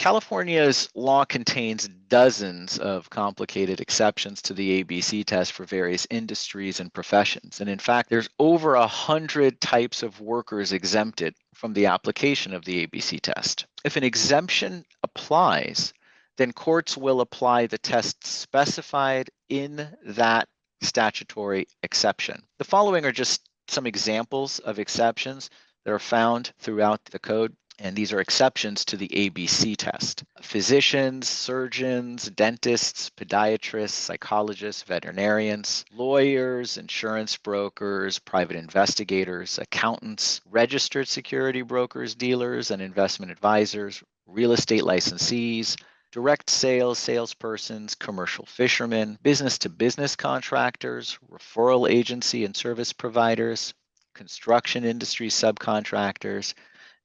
California's law contains dozens of complicated exceptions to the ABC test for various industries and professions. And in fact, there's over 100 types of workers exempted from the application of the ABC test. If an exemption applies, then courts will apply the test specified in that statutory exception. The following are just some examples of exceptions that are found throughout the code. And these are exceptions to the ABC test. Physicians, surgeons, dentists, podiatrists, psychologists, veterinarians, lawyers, insurance brokers, private investigators, accountants, registered security brokers, dealers, and investment advisors, real estate licensees, direct sales salespersons, commercial fishermen, business-to-business contractors, referral agency and service providers, construction industry subcontractors,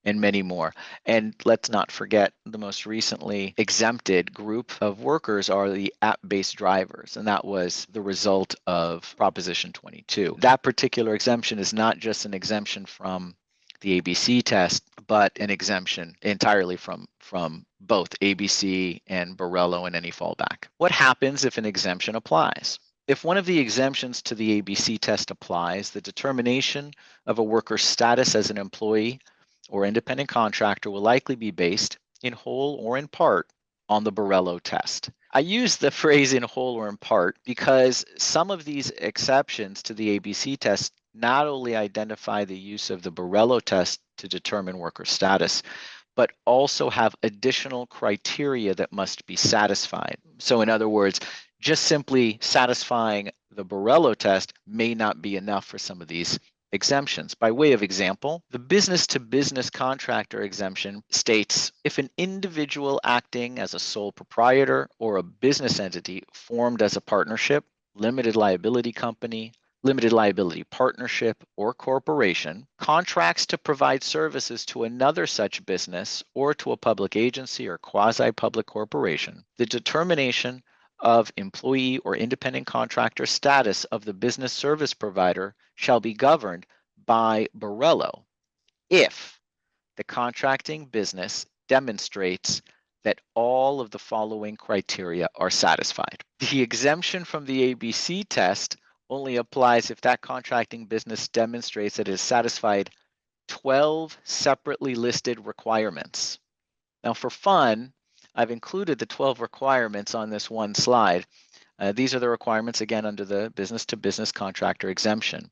and many more. And let's not forget the most recently exempted group of workers are the app-based drivers, and that was the result of Proposition 22. That particular exemption is not just an exemption from the ABC test, but an exemption entirely from both ABC and Borrello and any fallback. What happens if an exemption applies? If one of the exemptions to the ABC test applies, the determination of a worker's status as an employee or independent contractor will likely be based in whole or in part on the Borrello test. I use the phrase in whole or in part because some of these exceptions to the ABC test not only identify the use of the Borrello test to determine worker status, but also have additional criteria that must be satisfied. So in other words, just simply satisfying the Borrello test may not be enough for some of these exemptions. By way of example, the business-to-business contractor exemption states if an individual acting as a sole proprietor or a business entity formed as a partnership, limited liability company, limited liability partnership, or corporation contracts to provide services to another such business or to a public agency or quasi-public corporation, the determination of employee or independent contractor status of the business service provider shall be governed by Borrello if the contracting business demonstrates that all of the following criteria are satisfied. The exemption from the ABC test only applies if that contracting business demonstrates that it has satisfied 12 separately listed requirements. Now, for fun, I've included the 12 requirements on this one slide. These are the requirements, again, under the business-to-business contractor exemption.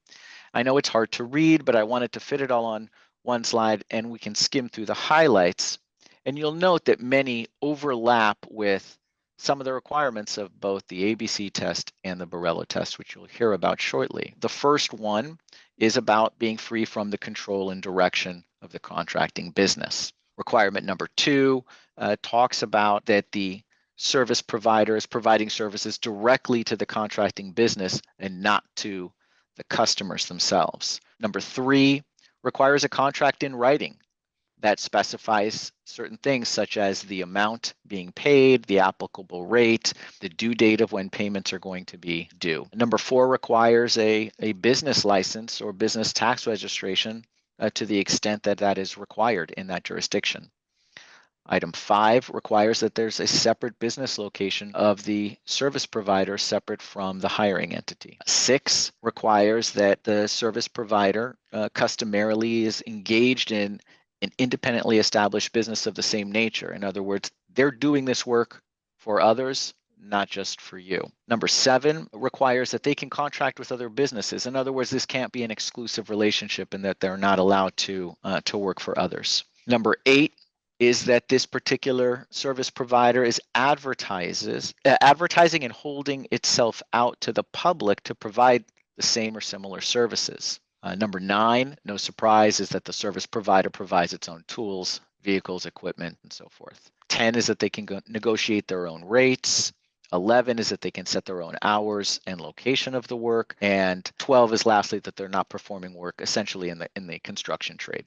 I know it's hard to read, but I wanted to fit it all on one slide, and we can skim through the highlights. And you'll note that many overlap with some of the requirements of both the ABC test and the Borrello test, which you'll hear about shortly. The first one is about being free from the control and direction of the contracting business. Requirement number 2 talks about that the service provider is providing services directly to the contracting business and not to the customers themselves. Number 3 requires a contract in writing that specifies certain things such as the amount being paid, the applicable rate, the due date of when payments are going to be due. Number 4 requires a business license or business tax registration to the extent that that is required in that jurisdiction. Item 5 requires that there's a separate business location of the service provider separate from the hiring entity. 6 requires that the service provider customarily is engaged in an independently established business of the same nature. In other words, they're doing this work for others, not just for you. Number 7 requires that they can contract with other businesses. In other words, this can't be an exclusive relationship and that they're not allowed to work for others. Number 8 is that this particular service provider is advertising and holding itself out to the public to provide the same or similar services. Number 9, no surprise, is that the service provider provides its own tools, vehicles, equipment, and so forth. 10 is that they can negotiate their own rates. 11 is that they can set their own hours and location of the work. And 12 is lastly that they're not performing work essentially in the construction trade.